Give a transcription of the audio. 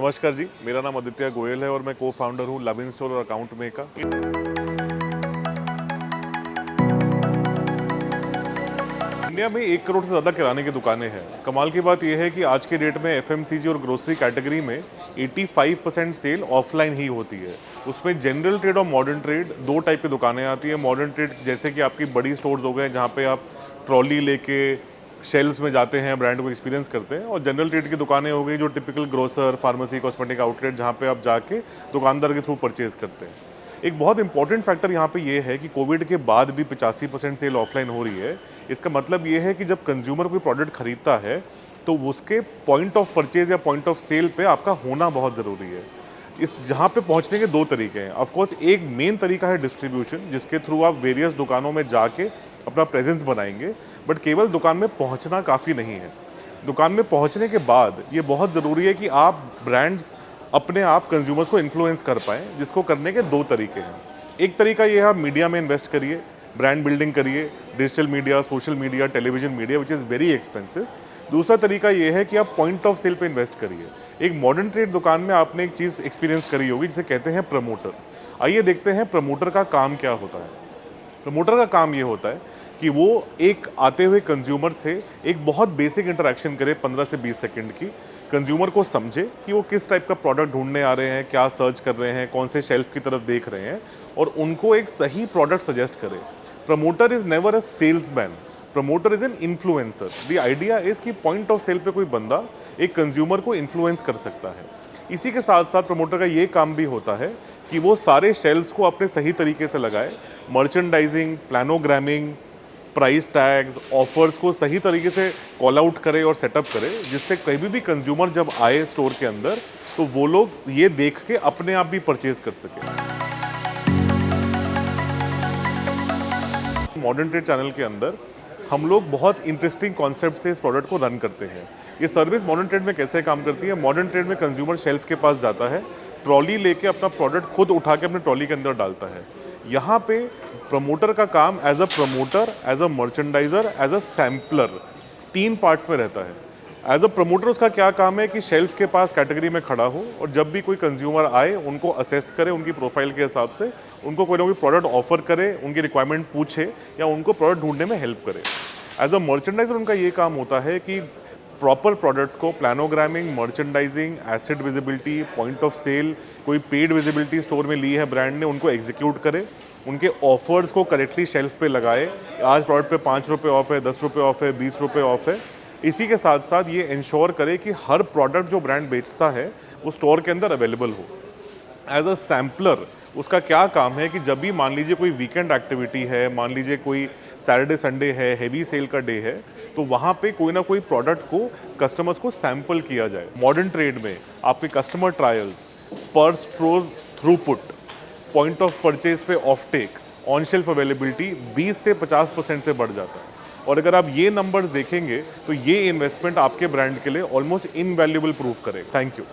नमस्कार जी, मेरा नाम आदित्य गोयल है और मैं को फाउंडर हूँ लव इन स्टोर और अकाउंट में का। इंडिया में 1 करोड़ से ज़्यादा किराने की दुकानें हैं। कमाल की बात यह है कि आज के डेट में एफएमसीजी और ग्रोसरी कैटेगरी में 85% सेल ऑफलाइन ही होती है। उसमें जनरल ट्रेड और मॉडर्न ट्रेड दो टाइप की दुकानें आती हैं। मॉडर्न ट्रेड जैसे कि आपकी बड़ी स्टोर्स हो गए जहाँ पे आप ट्रॉली लेके शेल्फ्स में जाते हैं, ब्रांड को एक्सपीरियंस करते हैं, और जनरल ट्रेड की दुकानें हो गई जो typical grocer, pharmacy, cosmetic outlet जहाँ पे आप जाके दुकानदार के थ्रू परचेज करते हैं। एक बहुत इंपॉर्टेंट फैक्टर यहाँ पे ये है कि कोविड के बाद भी 85% सेल ऑफलाइन हो रही है। इसका मतलब ये है कि जब कंज्यूमर कोई प्रोडक्ट खरीदता है तो उसके पॉइंट ऑफ परचेज या पॉइंट ऑफ सेल पे आपका होना बहुत ज़रूरी है। इस जहाँ पे पहुँचने के दो तरीके हैं। ऑफ कोर्स एक मेन तरीका है डिस्ट्रीब्यूशन, जिसके थ्रू आप वेरियस दुकानों में जाके अपना प्रेजेंस बनाएंगे, बट केवल दुकान में पहुँचना काफ़ी नहीं है। दुकान में पहुँचने के बाद ये बहुत ज़रूरी है कि आप ब्रांड्स अपने आप कंज्यूमर्स को इन्फ्लुएंस कर पाएँ, जिसको करने के दो तरीके हैं। एक तरीका ये है आप मीडिया में इन्वेस्ट करिए, ब्रांड बिल्डिंग करिए, digital media, social media, television media which is very expensive. दूसरा तरीका ये है कि आप पॉइंट ऑफ सेल पे इन्वेस्ट करिए। एक मॉडर्न ट्रेड दुकान में आपने एक चीज़ एक्सपीरियंस करी होगी जिसे कहते हैं प्रमोटर। आइए देखते हैं प्रमोटर का काम क्या होता है। प्रमोटर का काम ये होता है कि वो एक आते हुए कंज्यूमर से एक बहुत बेसिक इंटरेक्शन करे 15 से 20 सेकंड की। कंज्यूमर को समझे कि वो किस टाइप का प्रोडक्ट ढूंढने आ रहे हैं, क्या सर्च कर रहे हैं, कौन से शेल्फ की तरफ देख रहे हैं, और उनको एक सही प्रोडक्ट सजेस्ट करे। Promoter is never a salesman, promoter is an influencer. The idea is कि पॉइंट ऑफ सेल पे कोई बंदा एक कंज्यूमर को इन्फ्लुएंस कर सकता है। इसी के साथ साथ प्रमोटर का ये काम भी होता है कि वो सारे शेल्फ्स को अपने सही तरीके से लगाए। मर्चेंडाइजिंग, प्लानोग्रामिंग, प्राइस टैग्स, ऑफर्स को सही तरीके से कॉल आउट करे और सेटअप करे, जिससे कभी भी कंज्यूमर जब आए स्टोर के अंदर तो वो लोग ये देख के अपने आप भी परचेज कर सके। मॉडर्न ट्रेड चैनल के अंदर हम लोग बहुत इंटरेस्टिंग कॉन्सेप्ट से इस प्रोडक्ट को रन करते हैं। ये सर्विस मॉडर्न ट्रेड में कैसे काम करती है? मॉडर्न ट्रेड में कंज्यूमर शेल्फ के पास जाता है, ट्रॉली लेके अपना प्रोडक्ट खुद उठा के अपने ट्रॉली के अंदर डालता है। यहाँ पे प्रमोटर का काम as a promoter, as a merchandiser, as a sampler, तीन पार्ट्स में रहता है। एज अ प्रमोटर उसका क्या काम है कि शेल्फ के पास कैटेगरी में खड़ा हो और जब भी कोई कंज्यूमर आए उनको असेस करे, उनकी प्रोफाइल के हिसाब से उनको कोई ना कोई प्रोडक्ट ऑफर करे, उनकी रिक्वायरमेंट पूछे या उनको प्रोडक्ट ढूंढने में हेल्प करे। एज अ मर्चेंडाइजर उनका ये काम होता है कि प्रॉपर प्रोडक्ट्स को planogramming, merchandising, asset visibility, point of sale, कोई पेड विजिबिलिटी स्टोर में ली है ब्रांड ने, उनको एग्जीक्यूट करे, उनके ऑफर्स को करेक्टली शेल्फ पे लगाए। आज प्रोडक्ट पे 5 रुपये ऑफ है, 10 रुपये ऑफ है, 20 रुपये ऑफ है। इसी के साथ साथ ये इंश्योर करे कि हर प्रोडक्ट जो ब्रांड बेचता है वो स्टोर के अंदर अवेलेबल हो। एज अ सैम्पलर उसका क्या काम है कि जब भी मान लीजिए कोई वीकेंड एक्टिविटी है, मान लीजिए कोई सैटरडे संडे है, हेवी सेल का डे है, तो वहाँ पे कोई ना कोई प्रोडक्ट को कस्टमर्स को सैंपल किया जाए। मॉडर्न ट्रेड में आपके कस्टमर ट्रायल्स, पर store throughput, point of purchase पे offtake, on shelf availability 20 से 50% से बढ़ जाता है। और अगर आप ये नंबर्स देखेंगे तो ये इन्वेस्टमेंट आपके ब्रांड के लिए ऑलमोस्ट इनवैल्यूएबल प्रूफ करेगा। Thank you.